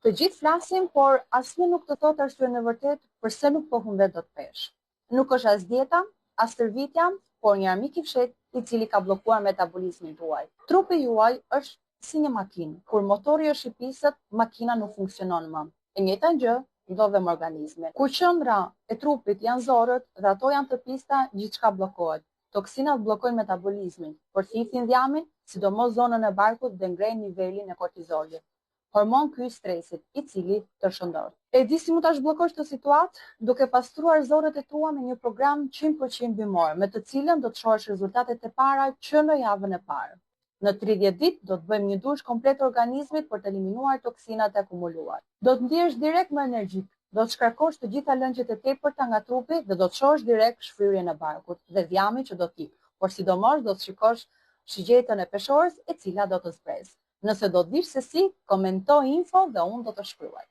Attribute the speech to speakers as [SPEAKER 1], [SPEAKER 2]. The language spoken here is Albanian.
[SPEAKER 1] Të gjithë flasim, por asnjë nuk të thotë arsyeën e vërtetë pse nuk po humbet dot peshë. Nuk është as dieta, as tërvitja, por një armik i fshehtë i cili ka bllokuar metabolizmin tuaj. Trupi juaj është si një makinë. Kur motori është i pisët, makina nuk funksionon më. E njëjta gjë ndodh me organizmin. Kur qendra e trupit janë zorët dhe ato janë të pista, gjithçka bllokohet. Toksinat bllokojnë metabolizmin, përthithin dhjamin, sidomos zonën e barkut dhe ngrejnë nivelin e kortizolit. Hormon ky i stresit, i cili të shëndot. E di si mund ta zhbllokosh këtë situatë? Duke pastruar zorët e tua me një program 100% bimor, me të cilën do të shohësh rezultatet e para që në javën e parë. Në 30 ditë do të bëjmë një dush komplet organizmit për të eliminuar toksinat e akumuluar. Do të ndihesh direkt më energjik, do të shkarkosh të gjitha lëndjet e tepërta nga trupi dhe do të shohësh direkt shfryrjen e barkut dhe dhjamin që do të ikë, por sidomos do të shikosh shigjetën e peshorës e cila do të zbresë. Nëse do të dish se si, komentoj info dhe unë do të shkruaj.